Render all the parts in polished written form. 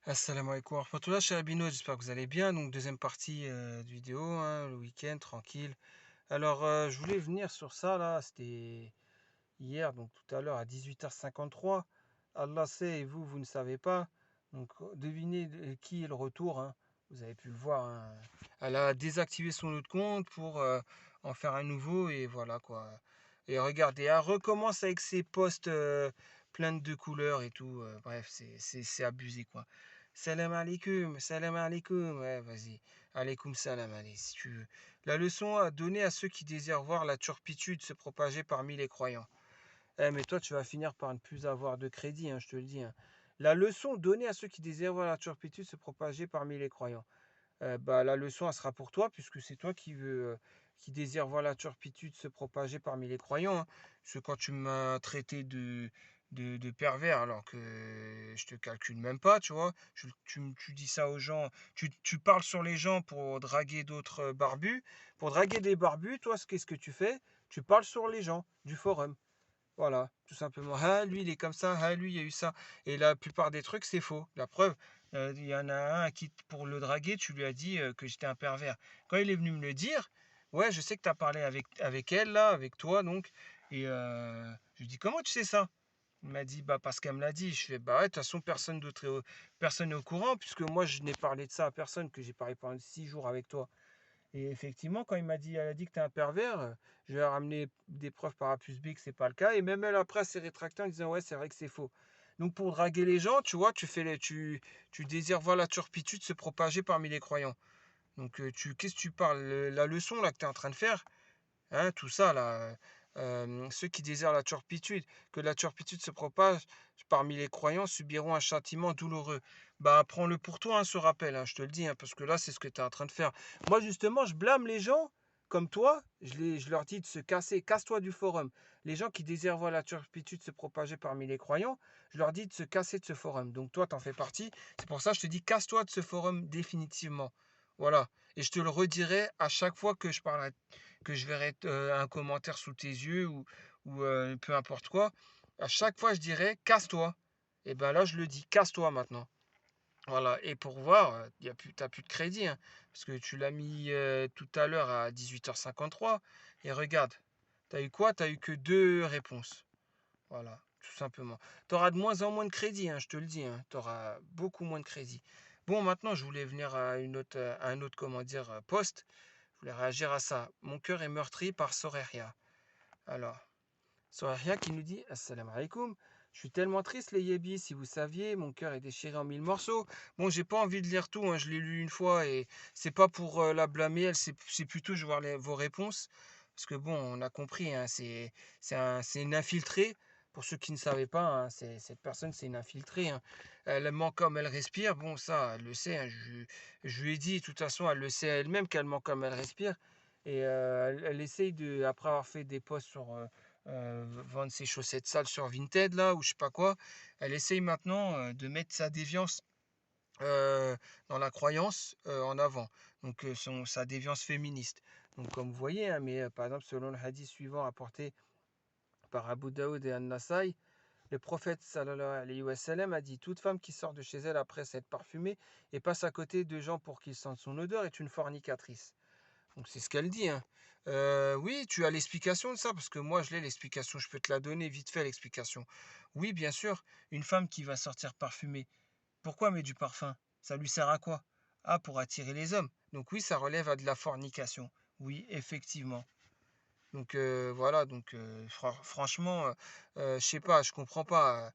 Assalamu alaikum wa rahmatullah, cher Abino, j'espère que vous allez bien. Donc, deuxième partie de vidéo, hein, le week-end, tranquille. Alors, je voulais venir sur ça, là, c'était hier, donc tout à l'heure à 18h53. Allah sait et vous, vous ne savez pas. Donc, devinez qui est le retour, hein. Vous avez pu le voir, hein. Elle a désactivé son autre compte pour en faire un nouveau, et voilà quoi. Et regardez, elle recommence avec ses posts pleins de couleurs et tout. Bref, c'est abusé quoi. Salam alaikum, ouais, vas-y. Alaikum salam, allez, si tu veux. La leçon à donner à ceux qui désirent voir la turpitude se propager parmi les croyants. Mais toi, tu vas finir par ne plus avoir de crédit, hein, je te le dis, hein. La leçon donnée à ceux qui désirent voir la turpitude se propager parmi les croyants. Bah, la leçon, elle sera pour toi, puisque c'est toi qui désire voir la turpitude se propager parmi les croyants, hein. Parce que quand tu m'as traité de pervers, alors que je te calcule même pas, tu vois, tu dis ça aux gens, tu parles sur les gens pour draguer d'autres barbus. Pour draguer des barbus, toi, qu'est-ce que tu fais? Tu parles sur les gens du forum. Voilà, tout simplement. Ah, lui, il est comme ça. Ah, lui, il y a eu ça. Et la plupart des trucs, c'est faux. La preuve, il y en a un à qui, pour le draguer, tu lui as dit que j'étais un pervers. Quand il est venu me le dire, ouais, je sais que tu as parlé avec elle, là, avec toi, donc. Et je lui dis, comment tu sais ça? Il m'a dit, bah, parce qu'elle me l'a dit. Je fais, bah ouais, de toute façon, personne n'est au courant, puisque moi, je n'ai parlé de ça à personne, que j'ai parlé pendant 6 jours avec toi. Et effectivement, quand elle a dit que tu es un pervers, je lui ai ramené des preuves par A plus B que c'est pas le cas. Et même elle, après, elle s'est rétractée en disant, ouais, c'est vrai que c'est faux. Donc, pour draguer les gens, tu vois, tu désires voir la turpitude se propager parmi les croyants. Donc, qu'est-ce que tu parles? La leçon, là, que tu es en train de faire, hein, tout ça, là, ceux qui désirent la turpitude, que la turpitude se propage parmi les croyants subiront un châtiment douloureux. Bah, prends-le pour toi, hein, ce rappel, hein, je te le dis, hein, parce que là, c'est ce que tu es en train de faire. Moi, justement, je blâme les gens comme toi, je leur dis de se casser, casse-toi du forum. Les gens qui désirent voir la turpitude se propager parmi les croyants, je leur dis de se casser de ce forum. Donc toi, t'en fais partie. C'est pour ça que je te dis, casse-toi de ce forum définitivement. Voilà. Et je te le redirai à chaque fois que que je verrai un commentaire sous tes yeux ou peu importe quoi. À chaque fois, je dirais casse-toi. Et ben là, je le dis, casse-toi maintenant. Voilà. Et pour voir, t'as plus de crédit, hein, parce que tu l'as mis tout à l'heure à 18h53. Et regarde, t'as eu quoi? T'as eu que deux réponses. Voilà, tout simplement. Tu auras de moins en moins de crédit, hein, je te le dis, hein. Tu auras beaucoup moins de crédit. Bon, maintenant, je voulais venir à un autre, comment dire, poste. Je voulais réagir à ça. Mon cœur est meurtri par Soreria. Alors, Soreria qui nous dit Assalamu alaikum. Je suis tellement triste, les yébis, si vous saviez, mon cœur est déchiré en 1000 morceaux. Bon, j'ai pas envie de lire tout, hein, je l'ai lu une fois et c'est pas pour la blâmer, c'est plutôt je veux voir vos réponses. Parce que bon, on a compris, hein, c'est une infiltrée. Pour ceux qui ne savaient pas, hein, cette personne, c'est une infiltrée, hein. Elle ment comme elle respire. Bon, ça, elle le sait, hein, je lui ai dit, de toute façon, elle le sait elle-même qu'elle ment comme elle respire. Et elle essaye après avoir fait des posts sur vendre ses chaussettes sales sur Vinted, là, ou je sais pas quoi, elle essaye maintenant de mettre sa déviance euh, dans la croyance en avant. Donc, sa déviance féministe. Donc, comme vous voyez, hein, mais par exemple, selon le hadith suivant apporté par Abu Daoud et An-Nasai, le prophète sallallahu alayhi wa sallam a dit: toute femme qui sort de chez elle après s'être parfumée et passe à côté de gens pour qu'ils sentent son odeur est une fornicatrice. Donc c'est ce qu'elle dit, hein. Oui, tu as l'explication de ça, parce que moi je l'ai l'explication, je peux te la donner vite fait l'explication. Oui, bien sûr, une femme qui va sortir parfumée, pourquoi met du parfum? Ça lui sert à quoi? Ah, pour attirer les hommes. Donc oui, ça relève à de la fornication. Oui, effectivement. Donc voilà, donc franchement, je sais pas, je comprends pas.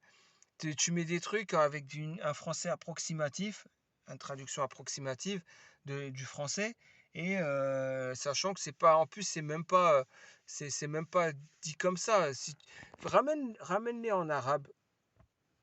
Tu mets des trucs avec un français approximatif, une traduction approximative du français, et sachant que c'est pas, en plus c'est même pas dit comme ça. Si, ramène-les en arabe,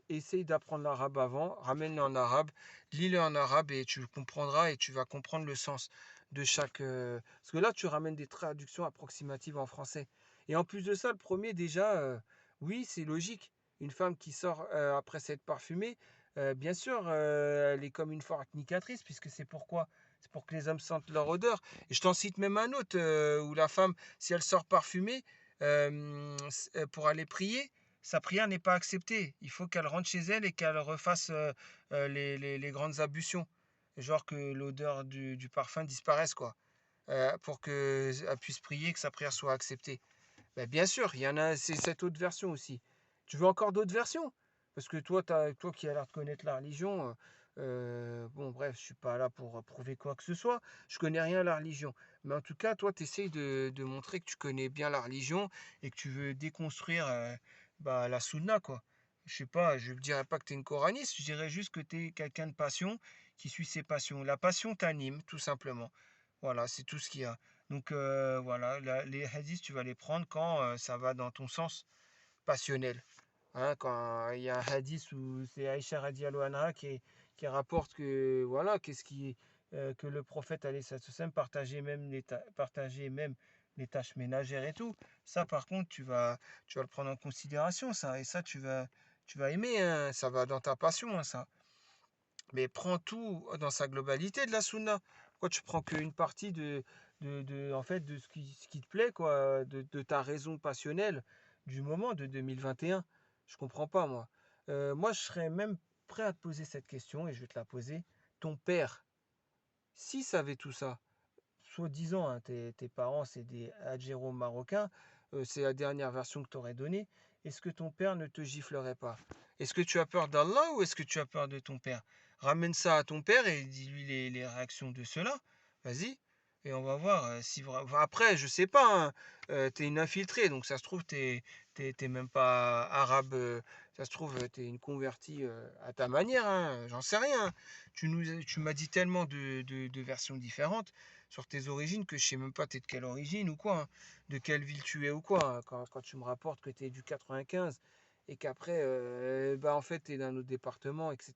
essaye d'apprendre l'arabe avant, ramène-les en arabe, lis-les en arabe et tu comprendras et tu vas comprendre le sens de chaque. Parce que là, tu ramènes des traductions approximatives en français. Et en plus de ça, le premier, déjà, oui, c'est logique. Une femme qui sort après s'être parfumée, bien sûr, elle est comme une fornicatrice, puisque c'est pourquoi? C'est pour que les hommes sentent leur odeur. Et je t'en cite même un autre où la femme, si elle sort parfumée pour aller prier, sa prière n'est pas acceptée. Il faut qu'elle rentre chez elle et qu'elle refasse les grandes ablutions. Genre que l'odeur du parfum disparaisse, quoi. Pour qu'elle puisse prier, que sa prière soit acceptée. Ben, bien sûr, il y en a, c'est cette autre version aussi. Tu veux encore d'autres versions? Parce que toi, toi qui as l'air de connaître la religion, bon, bref, je suis pas là pour prouver quoi que ce soit. Je connais rien à la religion. Mais en tout cas, toi, tu essayes de montrer que tu connais bien la religion et que tu veux déconstruire bah, la sunna, quoi. Je sais pas, je ne dirais pas que tu es une coraniste, je dirais juste que tu es quelqu'un de passion qui suit ses passions. La passion t'anime, tout simplement. Voilà, c'est tout ce qu'il y a. Donc voilà, les hadiths, tu vas les prendre quand ça va dans ton sens passionnel. Hein, quand il y a un hadith où c'est Aïcha radiallahu anha qui rapporte que voilà, que le prophète alayhi sallam partageait même les tâches ménagères et tout. Ça par contre, tu vas le prendre en considération ça et ça tu vas aimer hein, ça va dans ta passion hein, ça. Mais prends tout dans sa globalité de la sunna. Pourquoi tu prends qu'une partie en fait, de ce qui te plaît, quoi, de ta raison passionnelle du moment de 2021? Je comprends pas, moi. Moi, je serais même prêt à te poser cette question et je vais te la poser. Ton père, s'il savait tout ça, soi-disant, hein, tes parents, c'est des Hadjéros marocains, c'est la dernière version que tu aurais donnée, est-ce que ton père ne te giflerait pas? Est-ce que tu as peur d'Allah ou est-ce que tu as peur de ton père? Ramène ça à ton père et dis-lui les réactions de cela. Vas-y. Et on va voir si enfin, après, je sais pas, hein, t'es une infiltrée, donc ça se trouve, t'es même pas arabe, ça se trouve, t'es une convertie à ta manière, hein, j'en sais rien. Tu m'as dit tellement de versions différentes sur tes origines que je sais même pas t'es de quelle origine ou quoi, hein, de quelle ville tu es ou quoi, hein, quand tu me rapportes que tu es du 95 et qu'après, bah en fait, tu es d'un autre département, etc.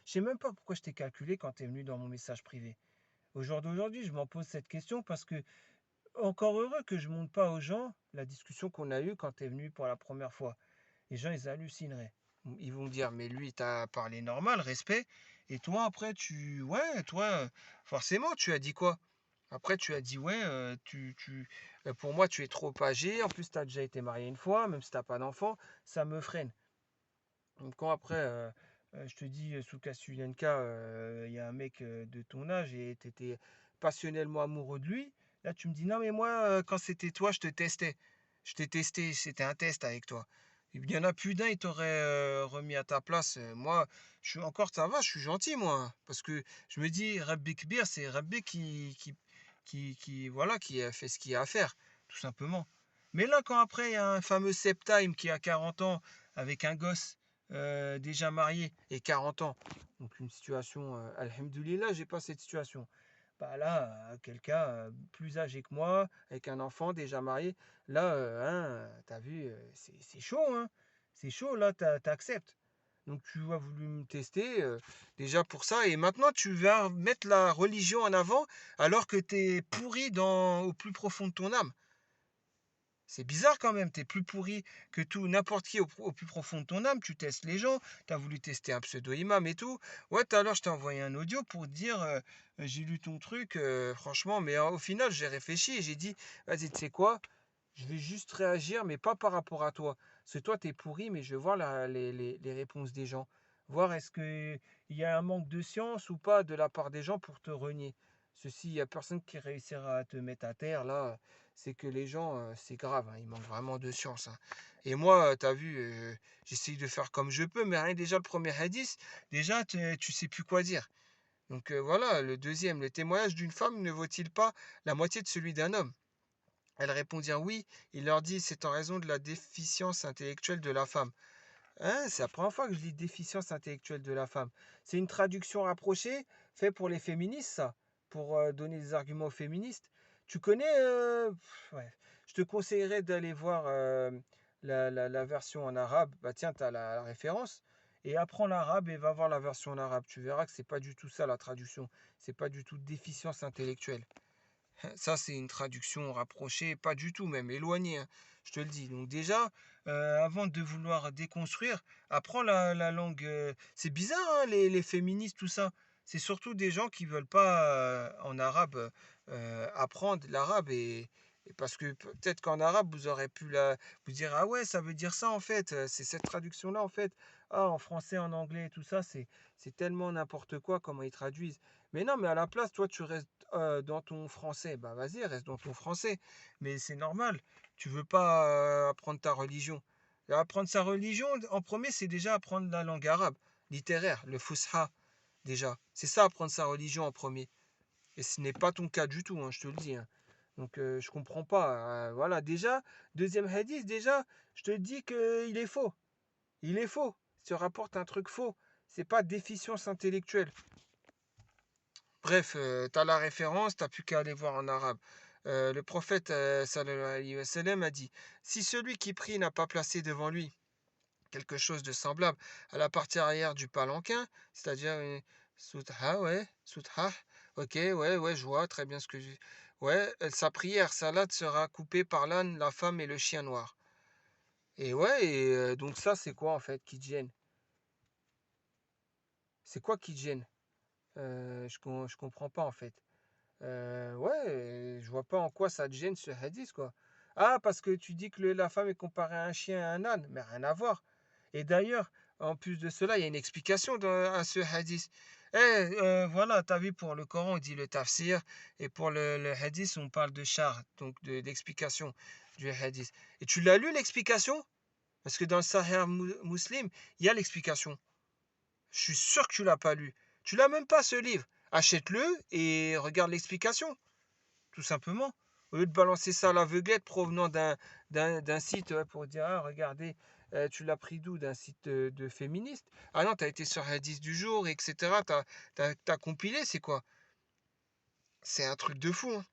Je sais même pas pourquoi je t'ai calculé quand tu es venu dans mon message privé. Au jour d'aujourd'hui, je m'en pose cette question parce que, encore heureux que je montre pas aux gens la discussion qu'on a eue quand tu es venu pour la première fois. Les gens, ils hallucineraient. Ils vont dire, mais lui, t'as parlé normal, respect. Et toi, après, ouais, toi, forcément, tu as dit quoi? Après, tu as dit, ouais, pour moi, tu es trop âgé. En plus, tu as déjà été marié une fois, même si tu n'as pas d'enfant, ça me freine. Donc, quand après, je te dis, sous Kasuyenka, il y a un mec de ton âge et tu étais passionnellement amoureux de lui, là, tu me dis, non, mais moi, quand c'était toi, je te testais. Je t'ai testé, c'était un test avec toi. Il y en a plus d'un, il t'aurait remis à ta place. Moi, je suis encore, ça va, je suis gentil, moi. Hein, parce que je me dis, Rabbi Kbir, c'est Rabbi voilà, qui a fait ce qu'il y a à faire, tout simplement. Mais là, quand après, il y a un fameux Septime qui a 40 ans, avec un gosse déjà marié et 40 ans, donc une situation, alhamdoulilah, j'ai pas cette situation. Bah là, quelqu'un plus âgé que moi, avec un enfant déjà marié, là, hein, t'as vu, c'est chaud, hein. C'est chaud, là, t'acceptes. Donc tu as voulu me tester déjà pour ça, et maintenant tu vas mettre la religion en avant alors que t'es pourri au plus profond de ton âme. C'est bizarre quand même, t'es plus pourri que tout, n'importe qui au plus profond de ton âme, tu testes les gens, t'as voulu tester un pseudo-imam et tout. Ouais, tout à l'heure je t'ai envoyé un audio pour te dire, j'ai lu ton truc, franchement, mais au final j'ai réfléchi et j'ai dit, vas-y, tu sais quoi, je vais juste réagir, mais pas par rapport à toi. Parce que toi, t'es pourri, mais je vais voir les réponses des gens. Voir est-ce qu'il y a un manque de science ou pas de la part des gens pour te renier. Ceci, il n'y a personne qui réussira à te mettre à terre, là. C'est que les gens, c'est grave, hein, ils manquent vraiment de science. Hein. Et moi, tu as vu, j'essaye de faire comme je peux, mais rien déjà le premier hadith, déjà, tu sais plus quoi dire. Donc voilà, le deuxième, le témoignage d'une femme ne vaut-il pas la moitié de celui d'un homme? Elles répondirent oui. Il leur dit, c'est en raison de la déficience intellectuelle de la femme. Hein, c'est la première fois que je lis déficience intellectuelle de la femme. C'est une traduction rapprochée, faite pour les féministes, ça, pour donner des arguments aux féministes. Tu connais, ouais. Je te conseillerais d'aller voir la version en arabe. Bah tiens, tu as la référence. Et apprends l'arabe et va voir la version en arabe. Tu verras que c'est pas du tout ça la traduction. C'est pas du tout déficience intellectuelle. Ça, c'est une traduction rapprochée, pas du tout même, éloignée, hein, je te le dis. Donc déjà, avant de vouloir déconstruire, apprends la langue. C'est bizarre, hein, les féministes, tout ça. C'est surtout des gens qui veulent pas, en arabe, apprendre l'arabe Et parce que peut-être qu'en arabe, vous aurez pu vous dire, ah ouais, ça veut dire ça en fait, c'est cette traduction-là en fait. Ah, en français, en anglais, tout ça, c'est tellement n'importe quoi comment ils traduisent. Mais non, mais à la place, toi, tu restes dans ton français. Bah vas-y, reste dans ton français. Mais c'est normal. Tu veux pas apprendre ta religion. Et apprendre sa religion, en premier, c'est déjà apprendre la langue arabe, littéraire, le fusha, déjà. C'est ça, apprendre sa religion en premier. Et ce n'est pas ton cas du tout, hein, je te le dis, hein. Donc je comprends pas. Voilà, déjà, deuxième hadith, déjà, je te dis qu'il est faux. Il est faux. Il te rapporte un truc faux. C'est pas déficience intellectuelle. Bref, tu as la référence, t'as plus qu'à aller voir en arabe. Le prophète sallallahu alayhi wa sallam a dit, si celui qui prie n'a pas placé devant lui quelque chose de semblable à la partie arrière du palanquin, c'est-à-dire une southa, ouais, southa, ok, ouais, ouais, je vois très bien ce que j'ai. Ouais, sa prière, salade sera coupée par l'âne, la femme et le chien noir. Et ouais, et donc ça, c'est quoi en fait qui te gêne? C'est quoi qui te gêne? Je comprends pas en fait. Ouais, je vois pas en quoi ça te gêne ce hadith, quoi. Ah, parce que tu dis que la femme est comparée à un chien et à un âne, mais rien à voir. Et d'ailleurs, en plus de cela, il y a une explication à ce hadith. Voilà, t'as vu, pour le Coran, on dit le tafsir, et pour le hadith, on parle de char, donc d'explication du hadith. Et tu l'as lu, l'explication? Parce que dans le Sahih Muslim, il y a l'explication. Je suis sûr que tu l'as pas lu. Tu l'as même pas, ce livre. Achète-le et regarde l'explication, tout simplement. Au lieu de balancer ça à l'aveuglette provenant d'un site, ouais, pour dire, ah, regardez, tu l'as pris d'où? D'un site de féministe? Ah non, tu as été sur Hadith du jour, etc. T'as compilé, c'est quoi? C'est un truc de fou, hein.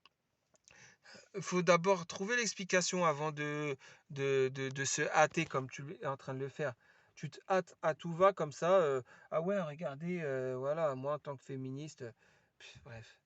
Il faut d'abord trouver l'explication avant de se hâter comme tu es en train de le faire. Tu te hâtes à tout va comme ça. Ah ouais, regardez, voilà, moi en tant que féministe. Bref.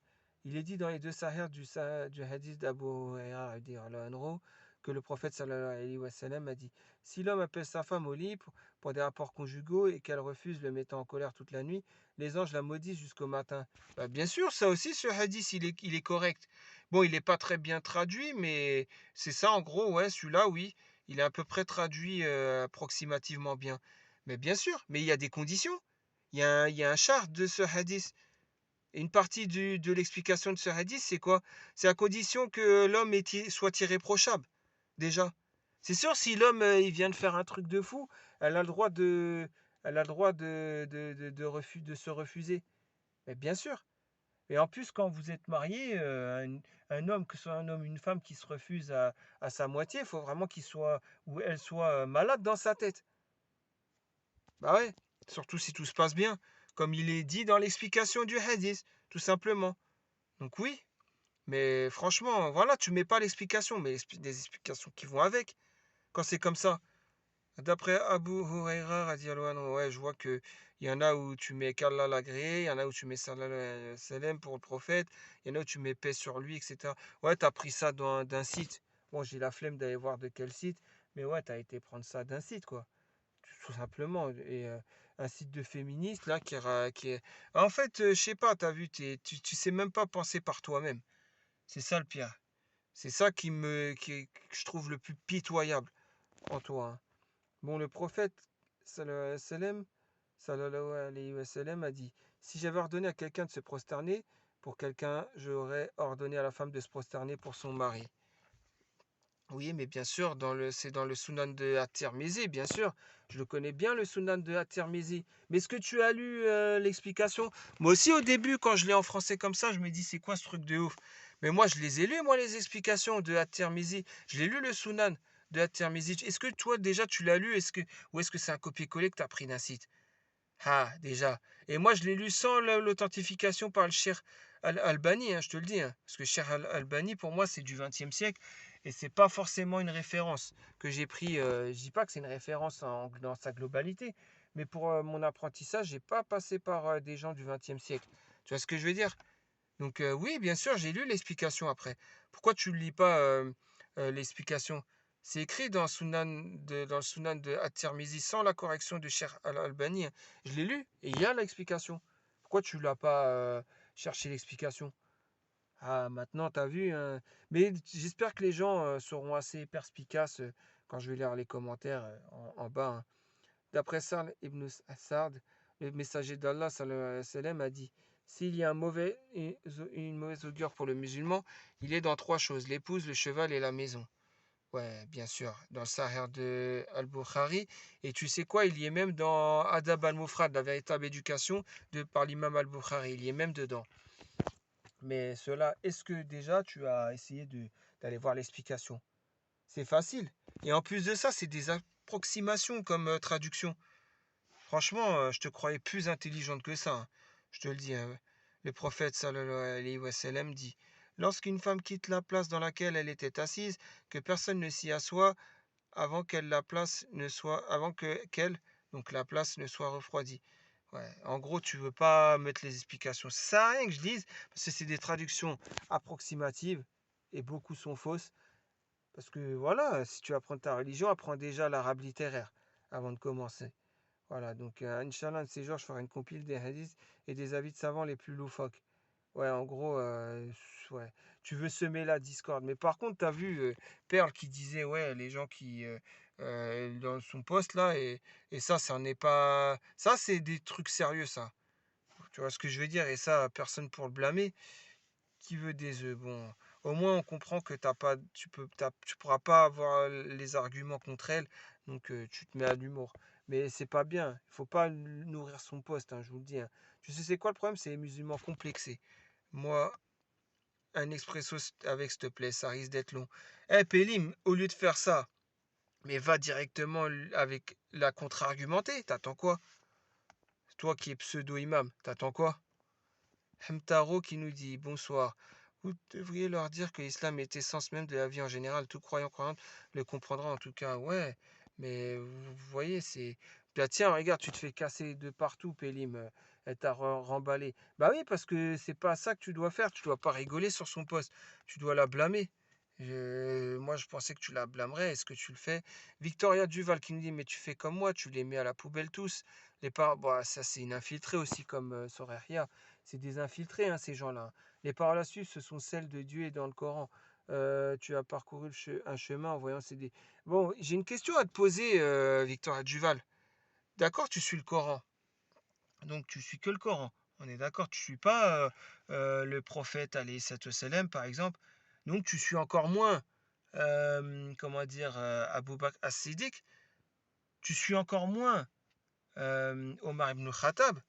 Il est dit dans les deux sahih du hadith d'Abu Huraira radhiyallahu anhu, que le prophète sallallahu alayhi wa sallam a dit, si l'homme appelle sa femme au lit pour des rapports conjugaux et qu'elle refuse, le mettant en colère toute la nuit, les anges la maudissent jusqu'au matin. Bah, bien sûr, ça aussi, ce hadith, il est correct. Bon, il n'est pas très bien traduit, mais c'est ça en gros, ouais, celui-là, oui. Il est à peu près traduit approximativement bien. Mais bien sûr, mais il y a des conditions. Il y a un charte de ce hadith. Et une partie de l'explication de ce hadith, c'est quoi? C'est à condition que l'homme soit irréprochable, déjà. C'est sûr, si l'homme il vient de faire un truc de fou, elle a le droit elle a le droit de se refuser. Mais bien sûr. Et en plus, quand vous êtes marié, un homme, que ce soit un homme ou une femme qui se refuse à sa moitié, il faut vraiment qu'il soit ou elle soit malade dans sa tête. Bah ouais, surtout si tout se passe bien, comme il est dit dans l'explication du hadith, tout simplement. Donc oui, mais franchement, voilà, tu mets pas l'explication, mais des explications qui vont avec, quand c'est comme ça. D'après Abu Huraira, radiallahu anhu, ouais, je vois que il y en a où tu mets qu'Allah l'agréé, il y en a où tu mets sallallahu alayhi wa sallam pour le prophète, il y en a où tu mets paix sur lui, etc. Ouais, t'as pris ça d'un site. Bon, j'ai la flemme d'aller voir de quel site, mais ouais, t'as été prendre ça d'un site, quoi. Tout simplement. Et un site de féministe, là, qui est. En fait, je sais pas, t'as vu, tu sais même pas penser par toi-même. C'est ça le pire. C'est ça que je trouve le plus pitoyable en toi, hein. Bon, le prophète sallallahu alayhi wa sallam, a dit, si j'avais ordonné à quelqu'un de se prosterner pour quelqu'un, j'aurais ordonné à la femme de se prosterner pour son mari. Oui, mais bien sûr, c'est dans le Sunan de At-Tirmizi, bien sûr. Je le connais bien, le Sunan de At-Tirmizi. Mais est-ce que tu as lu l'explication? Moi aussi, au début, quand je l'ai en français comme ça, je me dis, c'est quoi ce truc de ouf? Mais moi, je les ai lus, moi, les explications de At-Tirmizi. Je l'ai lu, le Sunan de At-Tirmizi. Est-ce que toi, déjà, tu l'as lu? Ou est-ce que c'est un copier-coller que tu as pris d'un site? Ah, déjà. Et moi, je l'ai lu sans l'authentification par le Cheikh Albani, hein, je te le dis, hein. Parce que Cheikh Albani, pour moi, c'est du XXe siècle. Et c'est pas forcément une référence que j'ai pris. Je dis pas que c'est une référence dans sa globalité. Mais pour mon apprentissage, j'ai pas passé par des gens du XXe siècle. Tu vois ce que je veux dire? Donc oui, bien sûr, j'ai lu l'explication après. Pourquoi tu ne lis pas l'explication? C'est écrit dans le Sunan de At-Tirmizi sans la correction de Cheikh Al-Albani, hein. Je l'ai lu et il y a l'explication. Pourquoi tu l'as pas cherché l'explication? Ah, maintenant, t'as vu, hein. Mais j'espère que les gens seront assez perspicaces quand je vais lire les commentaires en bas, hein. D'après Sarl ibn Sa'd, le messager d'Allah sallallahu alayhi wa sallam, a dit: s'il y a une mauvaise augure pour le musulman, il est dans trois choses: l'épouse, le cheval et la maison. Ouais, bien sûr, dans le Sahih de Al-Bukhari. Et tu sais quoi, il y est même dans Adab al-Mufrad, la véritable éducation par l'imam Al-Bukhari. Il y est même dedans. Mais cela, est-ce que déjà tu as essayé d'aller voir l'explication? C'est facile. Et en plus de ça, c'est des approximations comme traduction. Franchement, je te croyais plus intelligente que ça, hein. Je te le dis, hein. Le prophète sallallahu alayhi wa sallam dit: lorsqu'une femme quitte la place dans laquelle elle était assise, que personne ne s'y assoit avant qu'elle la place ne soit avant que qu'elle donc la place ne soit refroidie. Ouais, en gros, tu veux pas mettre les explications. Ça sert à rien que je dise parce que c'est des traductions approximatives et beaucoup sont fausses. Parce que voilà, si tu apprends ta religion, apprends déjà l'arabe littéraire avant de commencer. Voilà, donc Inch'Allah, un de ces jours, je ferai une compile des hadiths et des avis de savants les plus loufoques. Ouais, en gros, ouais, tu veux semer la discorde. Mais par contre, tu as vu Perle qui disait, ouais, les gens qui, dans son poste là, et ça n'en est pas. Ça, c'est des trucs sérieux, ça. Tu vois ce que je veux dire? Et ça, personne pour le blâmer. Qui veut des œufs? Bon, au moins, on comprend que t'as pas, tu pourras pas avoir les arguments contre elle, donc tu te mets à l'humour. Mais c'est pas bien. Il faut pas nourrir son poste, hein, je vous le dis, hein. Tu sais, c'est quoi le problème? C'est les musulmans complexés. Moi, un expresso avec, s'il te plaît, ça risque d'être long. Eh, Pélim, au lieu de faire ça, mais va directement avec la contre-argumentée. T'attends quoi? Toi qui es pseudo-imam, t'attends quoi? Hamtaro qui nous dit bonsoir. Vous devriez leur dire que l'islam est essence même de la vie en général. Tout croyant le comprendra en tout cas. Ouais, mais vous voyez, c'est. Bah tiens, regarde, tu te fais casser de partout, Pélim. Elle t'a remballé. Bah oui, parce que c'est pas ça que tu dois faire. Tu dois pas rigoler sur son poste. Tu dois la blâmer. Moi, je pensais que tu la blâmerais. Est-ce que tu le fais? Victoria Duval qui nous dit, mais tu fais comme moi, tu les mets à la poubelle tous. Les parents, bah, ça c'est une infiltrée aussi comme Soreria. C'est des infiltrés, hein, ces gens-là. Les paroles à suivre, ce sont celles de Dieu et dans le Coran. Tu as parcouru un chemin en voyant ces... Bon, j'ai une question à te poser, Victoria Duval. D'accord, tu suis le Coran. Donc tu suis que le Coran. On est d'accord, tu suis pas le prophète, alayhi salam, par exemple. Donc tu suis encore moins, comment dire, Abu Bakr as-Siddiq. Tu suis encore moins Omar ibn Khattab.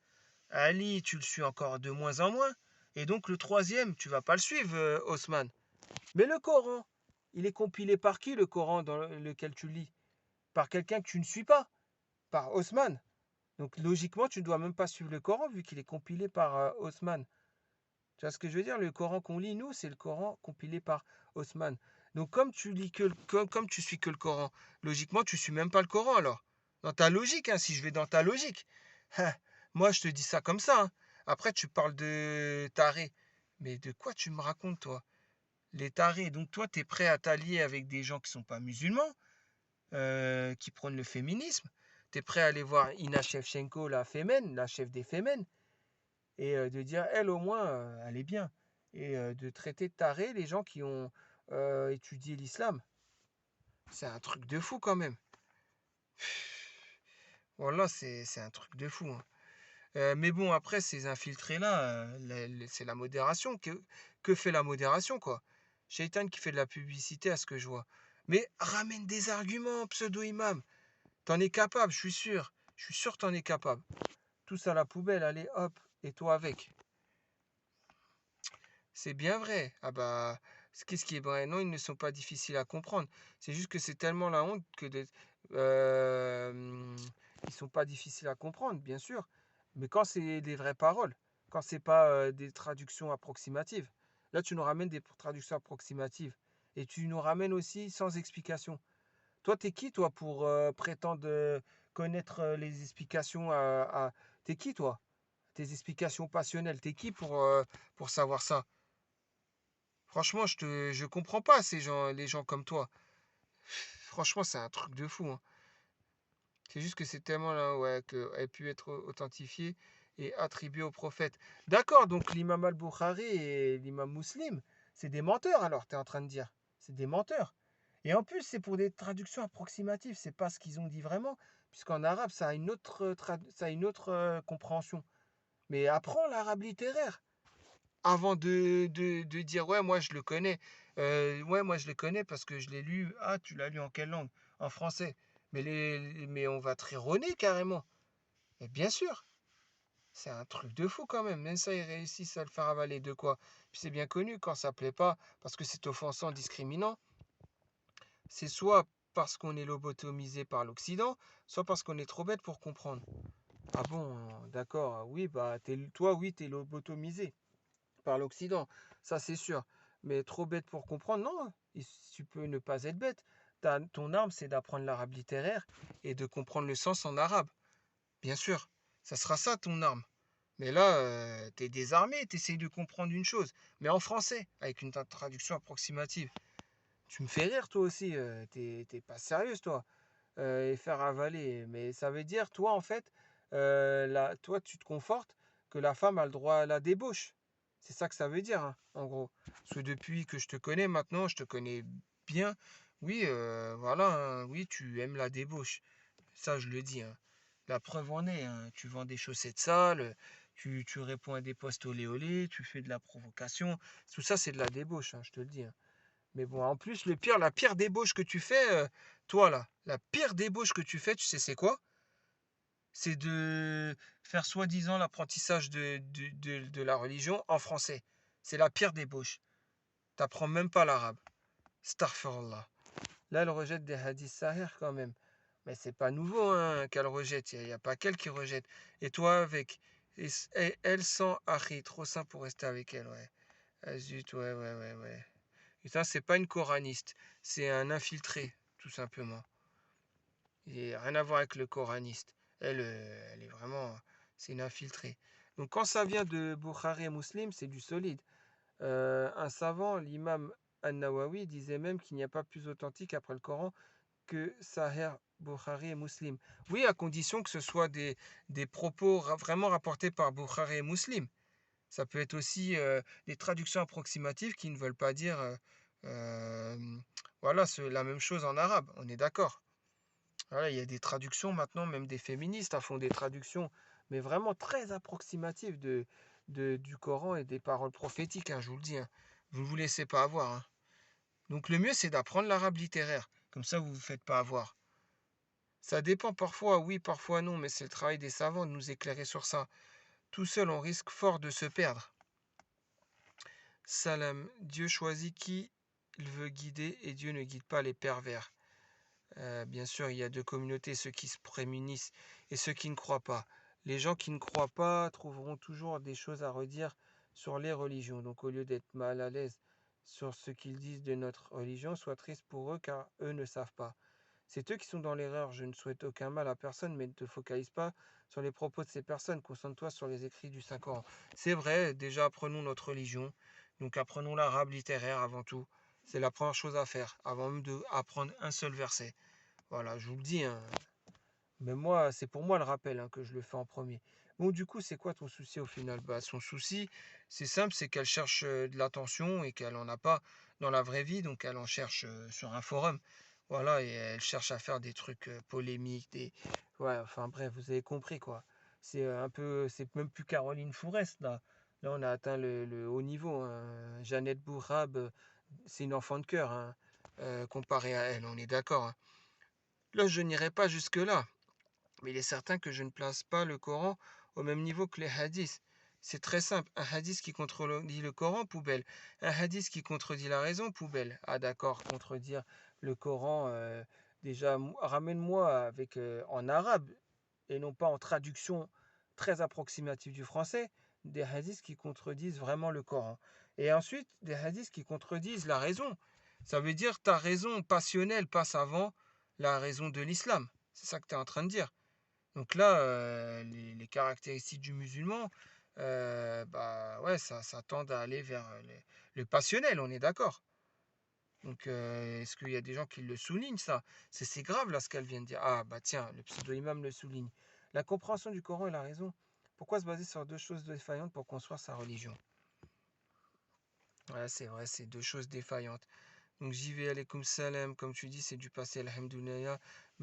Ali, tu le suis encore de moins en moins. Et donc le troisième, tu vas pas le suivre, Osman. Mais le Coran, il est compilé par qui, le Coran dans lequel tu lis? Par quelqu'un que tu ne suis pas, par Osman. Donc logiquement, tu ne dois même pas suivre le Coran vu qu'il est compilé par Osman. Tu vois ce que je veux dire? Le Coran qu'on lit, nous, c'est le Coran compilé par Osman. Donc comme tu lis comme tu suis que le Coran, logiquement, tu suis même pas le Coran alors. Dans ta logique, hein, si je vais dans ta logique. Hein, moi, je te dis ça comme ça, hein. Après, tu parles de taré. Mais de quoi tu me racontes, toi? Les tarés. Donc toi, tu es prêt à t'allier avec des gens qui sont pas musulmans, qui prônent le féminisme. Tu es prêt à aller voir Ina Shevchenko, la fémène, la chef des fémènes, et de dire, elle, au moins, elle est bien. Et de traiter de tarés les gens qui ont étudié l'islam. C'est un truc de fou quand même. Voilà, c'est un truc de fou, hein. Mais bon, après, ces infiltrés-là, c'est la modération. Que fait la modération, quoi? Shaitan qui fait de la publicité à ce que je vois. Mais ramène des arguments, pseudo-imam. T'en es capable, je suis sûr. Je suis sûr que t'en es capable. Tous à la poubelle, allez, hop, et toi avec. C'est bien vrai. Ah bah, qu'est-ce qui est vrai? Non, ils ne sont pas difficiles à comprendre. C'est juste que c'est tellement la honte que ils sont pas difficiles à comprendre, bien sûr. Mais quand c'est des vraies paroles, quand c'est pas des traductions approximatives, là tu nous ramènes des traductions approximatives et tu nous ramènes aussi sans explication. Toi, t'es qui toi pour prétendre connaître les explications T'es qui toi? Tes explications passionnelles, t'es qui pour savoir ça? Franchement, je comprends pas ces gens, les gens comme toi. Franchement, c'est un truc de fou, hein. C'est juste que c'est tellement là, ouais, qu'elle a pu être authentifiée et attribué au prophète. D'accord, donc l'imam al-Bukhari et l'imam Muslim, c'est des menteurs alors, tu es en train de dire. C'est des menteurs. Et en plus, c'est pour des traductions approximatives, c'est pas ce qu'ils ont dit vraiment, puisqu'en arabe, ça a une autre, ça a une autre compréhension. Mais apprends l'arabe littéraire avant de dire ouais, moi je le connais. Ouais, moi je le connais parce que je l'ai lu. Ah, tu l'as lu en quelle langue? En français. Mais on va te rironner carrément. Et bien sûr. C'est un truc de fou quand même. Même ça, ils réussissent à le faire avaler de quoi. Puis c'est bien connu quand ça plaît pas, parce que c'est offensant, discriminant. C'est soit parce qu'on est lobotomisé par l'Occident, soit parce qu'on est trop bête pour comprendre. Ah bon, d'accord, oui, bah toi, oui, t'es lobotomisé par l'Occident, ça c'est sûr. Mais trop bête pour comprendre, non, tu peux ne pas être bête. Ton arme, c'est d'apprendre l'arabe littéraire et de comprendre le sens en arabe. Bien sûr, ça sera ça ton arme. Mais là, t'es désarmé, t'essayes de comprendre une chose, mais en français, avec une traduction approximative. Tu me fais rire toi aussi, t'es pas sérieuse toi, et faire avaler. Mais ça veut dire, toi en fait, toi tu te confortes que la femme a le droit à la débauche. C'est ça que ça veut dire, hein, en gros. Parce que depuis que je te connais maintenant, je te connais bien. Oui, voilà, hein, oui, tu aimes la débauche. Ça, je le dis, hein. La preuve en est, hein. Tu vends des chaussettes sales, tu réponds à des posts olé olé, tu fais de la provocation. Tout ça, c'est de la débauche, hein, je te le dis, hein. Mais bon, en plus, la pire débauche que tu fais, toi là, la pire débauche que tu fais, tu sais c'est quoi? C'est de faire soi-disant l'apprentissage de la religion en français. C'est la pire débauche. T'apprends même pas l'arabe. Astaghfirullah. Là, elle rejette des hadiths sahih quand même. Mais c'est pas nouveau hein, qu'elle rejette. Il n'y a pas qu'elle qui rejette. Et toi avec. Et elle sans Harry, trop simple pour rester avec elle, ouais. Ah, zut, ouais, ouais, ouais, ouais. Et ça, c'est pas une coraniste. C'est un infiltré, tout simplement. Et rien à voir avec le coraniste. Elle, elle est vraiment. C'est une infiltrée. Donc quand ça vient de Bukhari et Muslim, c'est du solide. Un savant, l'imam An-Nawawi, disait même qu'il n'y a pas plus authentique après le Coran que Sahih Bukhari et Muslim. Oui, à condition que ce soit des propos vraiment rapportés par Bukhari et Muslim. Ça peut être aussi des traductions approximatives qui ne veulent pas dire euh, voilà, la même chose en arabe. On est d'accord. Voilà, il y a des traductions maintenant, même des féministes font des traductions, mais vraiment très approximatives du Coran et des paroles prophétiques, hein, je vous le dis, hein. Vous ne vous laissez pas avoir, hein. Donc le mieux, c'est d'apprendre l'arabe littéraire. Comme ça, vous ne vous faites pas avoir. Ça dépend parfois, oui, parfois non, mais c'est le travail des savants de nous éclairer sur ça. Tout seul, on risque fort de se perdre. Salam, Dieu choisit qui il veut guider et Dieu ne guide pas les pervers. Bien sûr, il y a deux communautés, ceux qui se prémunissent et ceux qui ne croient pas. Les gens qui ne croient pas trouveront toujours des choses à redire sur les religions. Donc au lieu d'être mal à l'aise sur ce qu'ils disent de notre religion, sois triste pour eux car eux ne savent pas. C'est eux qui sont dans l'erreur. Je ne souhaite aucun mal à personne, mais ne te focalise pas sur les propos de ces personnes. Concentre-toi sur les écrits du Saint-Coran. C'est vrai, déjà apprenons notre religion. Donc apprenons l'arabe littéraire avant tout. C'est la première chose à faire, avant même d'apprendre un seul verset. Voilà, je vous le dis, hein. Mais moi, c'est pour moi le rappel hein, que je le fais en premier. Bon, du coup, c'est quoi ton souci au final? Bah, son souci, c'est simple, c'est qu'elle cherche de l'attention et qu'elle n'en a pas dans la vraie vie, donc elle en cherche sur un forum. Voilà, et elle cherche à faire des trucs polémiques, Ouais, enfin bref, vous avez compris quoi. C'est un peu, c'est même plus Caroline Fourest là. Là, on a atteint le haut niveau, hein. Jeannette Bourrab, c'est une enfant de cœur, hein, comparée à elle, on est d'accord, hein. Là, je n'irai pas jusque-là. Mais il est certain que je ne place pas le Coran au même niveau que les hadiths. C'est très simple. Un hadith qui contredit le Coran, poubelle. Un hadith qui contredit la raison, poubelle. Ah d'accord, contredire le Coran, déjà, ramène-moi avec en arabe et non pas en traduction très approximative du français, des hadiths qui contredisent vraiment le Coran. Et ensuite, des hadiths qui contredisent la raison. Ça veut dire ta raison passionnelle passe avant la raison de l'islam. C'est ça que tu es en train de dire. Donc là, les caractéristiques du musulman, bah ouais, ça tend à aller vers le passionnel, on est d'accord. Donc est-ce qu'il y a des gens qui le soulignent ça? C'est grave là ce qu'elle vient de dire. Ah bah tiens, le pseudo-imam le souligne. La compréhension du Coran et la raison Pourquoi se baser sur deux choses défaillantes pour construire sa religion? Ouais, c'est vrai, c'est deux choses défaillantes. Donc j'y vais, alaykoum salam, comme tu dis, c'est du passé, alhamdoulilah,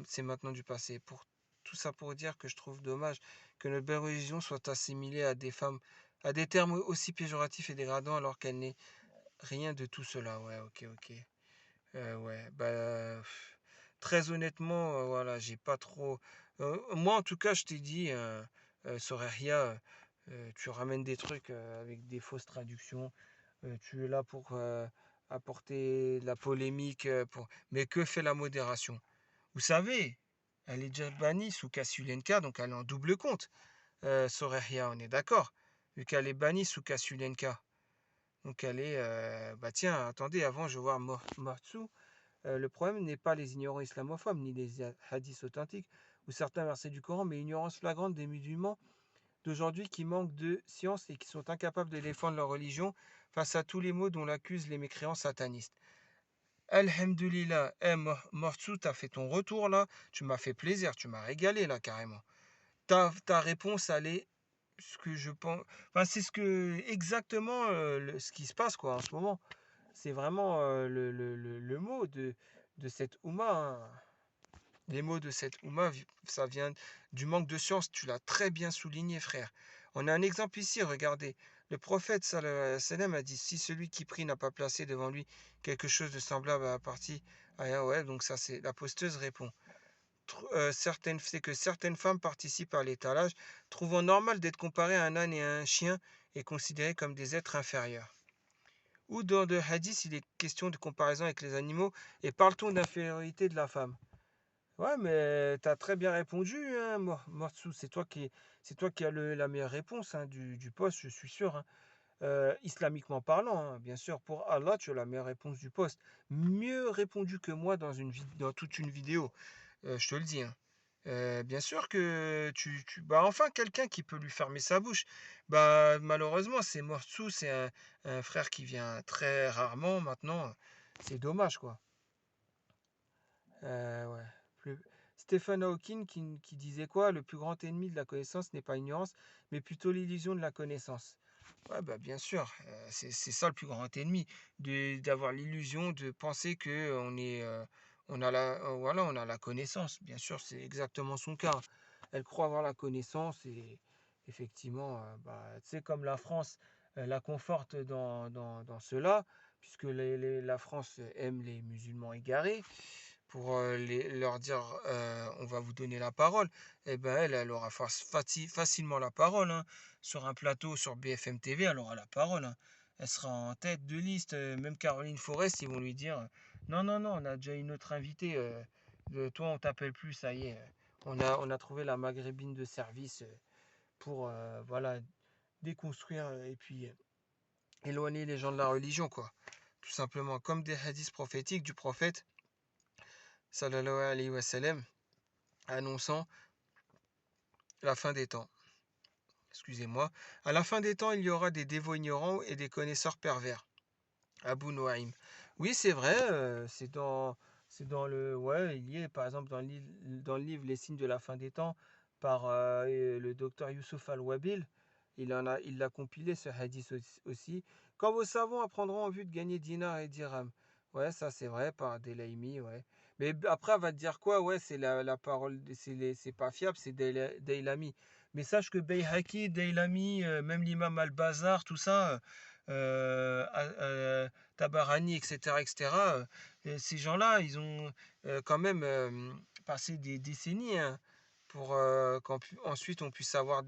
c'est maintenant du passé. Pour tout ça pour dire que je trouve dommage que notre belle religion soit assimilée à des femmes, à des termes aussi péjoratifs et dégradants alors qu'elle n'est rien de tout cela. Ouais, ok, ok. Ouais, bah très honnêtement, voilà, j'ai pas trop. Moi en tout cas, je t'ai dit, Soraya, tu ramènes des trucs avec des fausses traductions. Tu es là pour apporter de la polémique, mais que fait la modération? Vous savez, elle est déjà bannie sous Kasulenka, donc elle est en double compte. Soraya, on est d'accord? Vu qu'elle est bannie sous Kasulenka. Donc elle est... bah tiens, attendez, avant je vais voir Mortsu. Le problème n'est pas les ignorants islamophobes, ni les hadiths authentiques, ou certains versets du Coran, mais l'ignorance flagrante des musulmans d'aujourd'hui qui manquent de science et qui sont incapables de défendre leur religion face à tous les maux dont l'accusent les mécréants satanistes. Alhamdulillah, Mortsou, t'as fait ton retour là, tu m'as fait plaisir, tu m'as régalé là carrément. Ta réponse, elle est ce que je pense, enfin c'est ce que exactement ce qui se passe quoi en ce moment. C'est vraiment le mot de cette Oumma, hein. Les mots de cette Oumma, ça vient du manque de science, tu l'as très bien souligné, frère. On a un exemple ici, regardez. Le prophète sallallahu alayhi wa sallam a dit, si celui qui prie n'a pas placé devant lui quelque chose de semblable à la partie, ah ouais, donc ça c'est la posteuse répond. C'est que certaines femmes participent à l'étalage, trouvant normal d'être comparées à un âne et à un chien et considérées comme des êtres inférieurs. Ou dans le hadith, il est question de comparaison avec les animaux et parle-t-on d'infériorité de la femme? Ouais, mais tu as très bien répondu, hein, Mortsou. C'est toi qui as la meilleure réponse hein, du poste, je suis sûr, hein. Islamiquement parlant, hein, bien sûr, pour Allah, tu as la meilleure réponse du poste. Mieux répondu que moi dans toute une vidéo, je te le dis, hein. Bien sûr que bah enfin quelqu'un qui peut lui fermer sa bouche. Bah malheureusement c'est Mortsou, c'est un frère qui vient très rarement maintenant. C'est dommage quoi. Ouais. Plus- Stephen Hawking qui disait quoi? Le plus grand ennemi de la connaissance n'est pas l'ignorance, mais plutôt l'illusion de la connaissance. Ouais, bah bien sûr, c'est ça le plus grand ennemi, d'avoir l'illusion de penser que on a voilà, on a la connaissance. Bien sûr, c'est exactement son cas. Elle croit avoir la connaissance et effectivement, bah, tu sais, comme la France la conforte dans cela, puisque la France aime les musulmans égarés pour leur dire on va vous donner la parole, eh ben elle aura facilement la parole, hein. Sur un plateau sur BFM TV, elle aura la parole, hein. Elle sera en tête de liste, même Caroline Forest, ils vont lui dire non, non, non, on a déjà une autre invitée, toi on t'appelle plus, ça y est, on a trouvé la maghrébine de service pour voilà, déconstruire et puis éloigner les gens de la religion, quoi. Tout simplement, comme des hadiths prophétiques du prophète sallallahu alayhi wa sallam, annonçant la fin des temps. Excusez-moi. À la fin des temps, il y aura des dévots ignorants et des connaisseurs pervers. Abu Noaim. Oui, c'est vrai, c'est dans le, ouais, il y est, par exemple, dans le livre Les signes de la fin des temps, par le docteur Youssouf Al-Wabil. Il l'a compilé, ce hadith aussi. Quand vos savants apprendront en vue de gagner dinar et dirham. Ouais, ça c'est vrai, par Delaimi, ouais. Mais après, elle va te dire quoi? Ouais, c'est la parole, c'est pas fiable, c'est Dailami. Mais sache que Bayhaqi, Dailami, même l'imam Al-Bazar, tout ça, Tabarani, etc., etc., ces gens-là, ils ont quand même passé des décennies hein, pour qu'ensuite on puisse avoir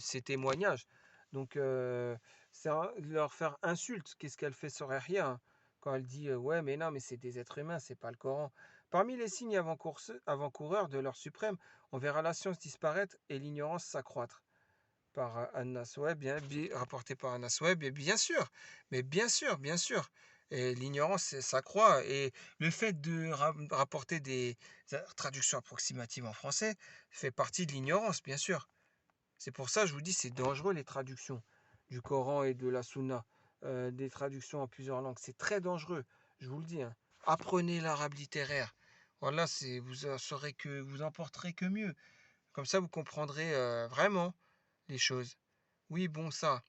ces témoignages. Donc, leur faire insulte. Qu'est-ce qu'elle fait sur Eria hein, quand elle dit ouais, mais non, mais c'est des êtres humains, c'est pas le Coran. Parmi les signes avant-coureurs de leur suprême, on verra la science disparaître et l'ignorance s'accroître par Anas Webb, rapporté par Anas Webb, et bien sûr, mais bien sûr, bien sûr. Et l'ignorance s'accroît. Et le fait de rapporter des traductions approximatives en français fait partie de l'ignorance, bien sûr. C'est pour ça, je vous dis, c'est dangereux les traductions du Coran et de la Sunna, des traductions en plusieurs langues. C'est très dangereux, je vous le dis, hein. Apprenez l'arabe littéraire. Voilà, vous en saurez que vous en porterez que mieux. Comme ça, vous comprendrez vraiment. les choses. Oui, bon, ça.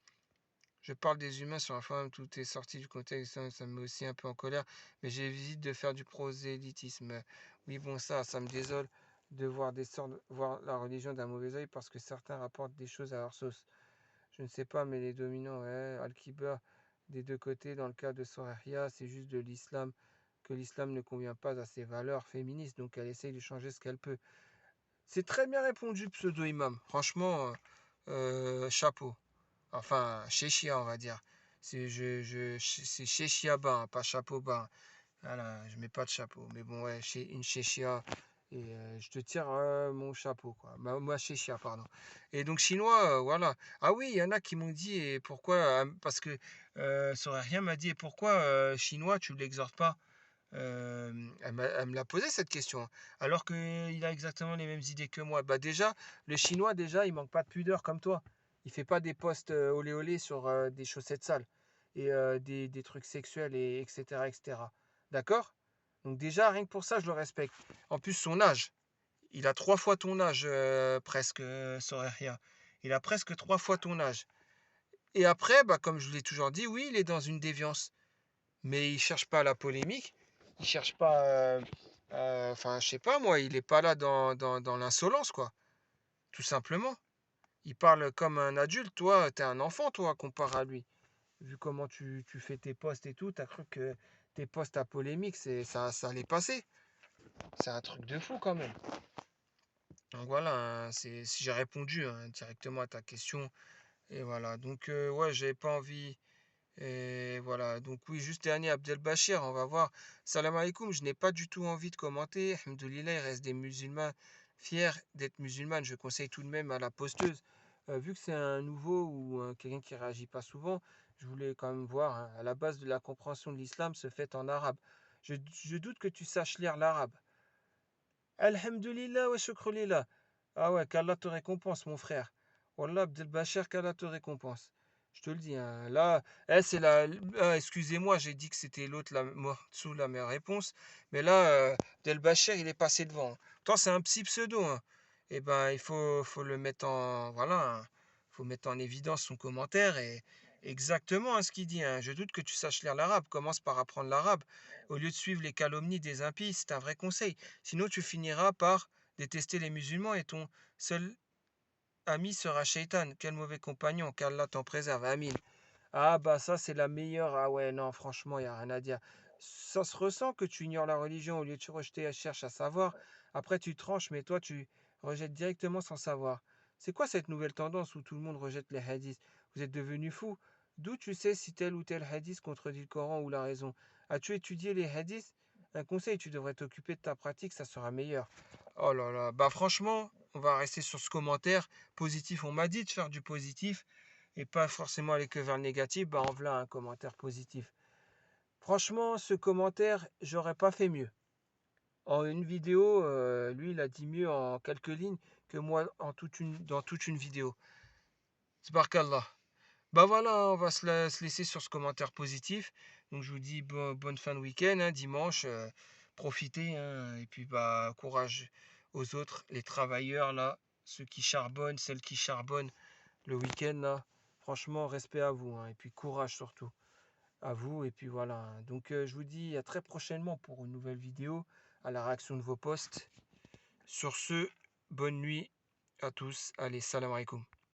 Je parle des humains sur un forum, tout est sorti du contexte, ça me met aussi un peu en colère, mais j'évite de faire du prosélytisme. Oui, bon, ça me désole de voir la religion d'un mauvais œil parce que certains rapportent des choses à leur sauce. Je ne sais pas, mais les dominants, ouais, Al-Kibar, des deux côtés, dans le cas de Soraya, c'est juste de l'islam, que l'islam ne convient pas à ses valeurs féministes, donc elle essaye de changer ce qu'elle peut. C'est très bien répondu, pseudo-imam. Franchement, chapeau. Enfin, chéchia, on va dire. C'est chéchia bas, hein, pas chapeau bas. Voilà, je mets pas de chapeau. Mais bon, ouais, une chéchia. Et je te tire mon chapeau, quoi. Moi, chéchia, pardon. Et donc, chinois, voilà. Ah oui, il y en a qui m'ont dit, et pourquoi parce que Soraya m'a dit, et pourquoi chinois, tu l'exhortes pas elle me l'a posé cette question, alors qu'il a exactement les mêmes idées que moi. Bah déjà, le chinois, déjà, il manque pas de pudeur comme toi. Il fait pas des posts olé olé sur des chaussettes sales et des trucs sexuels, et etc. etc. D'accord? Donc déjà, rien que pour ça, je le respecte. En plus, son âge, il a 3 fois ton âge, presque, Soreria. Il a presque 3 fois ton âge. Et après, bah, comme je l'ai toujours dit, oui, il est dans une déviance, mais il cherche pas la polémique, il cherche pas, enfin, je sais pas moi, il est pas là dans l'insolence, quoi, tout simplement. Il parle comme un adulte, toi, t'es un enfant, toi, comparé à lui. Vu comment tu fais tes posts et tout, t'as cru que tes posts à polémique, ça allait passer. C'est un truc de fou quand même. Donc voilà, hein, si j'ai répondu hein, directement à ta question. Et voilà, donc ouais, j'avais pas envie. Et voilà, donc oui, juste dernier, Abdelbachir, on va voir. Salam alaikum, je n'ai pas du tout envie de commenter. Alhamdoulilah, il reste des musulmans fiers d'être musulmans. Je conseille tout de même à la posteuse. Vu que c'est un nouveau ou quelqu'un qui réagit pas souvent, je voulais quand même voir. Hein, à la base de la compréhension de l'islam se fait en arabe. Je doute que tu saches lire l'arabe. Alhamdulillah wa shukrulillah. Ah ouais, qu'Allah te récompense, mon frère. Wallah, Abdelbachir, qu'Allah te récompense. Je te le dis, hein. Là, c'est la. Excusez-moi, j'ai dit que c'était l'autre, sous la meilleure réponse. Mais là, Abdelbachir, il est passé devant. Toi, c'est un petit pseudo, hein. Eh ben, faut le mettre en. Voilà, hein. Faut mettre en évidence son commentaire et exactement hein, ce qu'il dit. Hein. Je doute que tu saches lire l'arabe. Commence par apprendre l'arabe. Au lieu de suivre les calomnies des impies, c'est un vrai conseil. Sinon, tu finiras par détester les musulmans et ton seul ami sera Shaitan. Quel mauvais compagnon, qu'Allah t'en préserve. Amin. Ah bah ça c'est la meilleure. Ah ouais, non, franchement, il n'y a rien à dire. Ça se ressent que tu ignores la religion au lieu de te rejeter, cherche à savoir. Après tu tranches, mais toi tu rejettes directement sans savoir. C'est quoi cette nouvelle tendance où tout le monde rejette les hadiths? Vous êtes devenu fou? D'où tu sais si tel ou tel hadith contredit le Coran ou la raison? As-tu étudié les hadiths? Un conseil, tu devrais t'occuper de ta pratique, ça sera meilleur. Oh là là, bah franchement, on va rester sur ce commentaire positif. On m'a dit de faire du positif et pas forcément aller que vers le négatif, bah en voilà un commentaire positif. Franchement, ce commentaire, j'aurais pas fait mieux. En une vidéo, lui, il a dit mieux en quelques lignes que moi dans toute une vidéo. Sbarkallah. Bah voilà, on va se laisser sur ce commentaire positif. Donc je vous dis bonne fin de week-end, hein, dimanche. Profitez, hein, et puis bah courage aux autres, les travailleurs là, ceux qui charbonnent, celles qui charbonnent le week-end là. Franchement, respect à vous, hein, et puis courage surtout à vous. Et puis voilà. Hein. Donc je vous dis à très prochainement pour une nouvelle vidéo, à la réaction de vos posts. Sur ce, bonne nuit à tous. Allez, salam alaikum.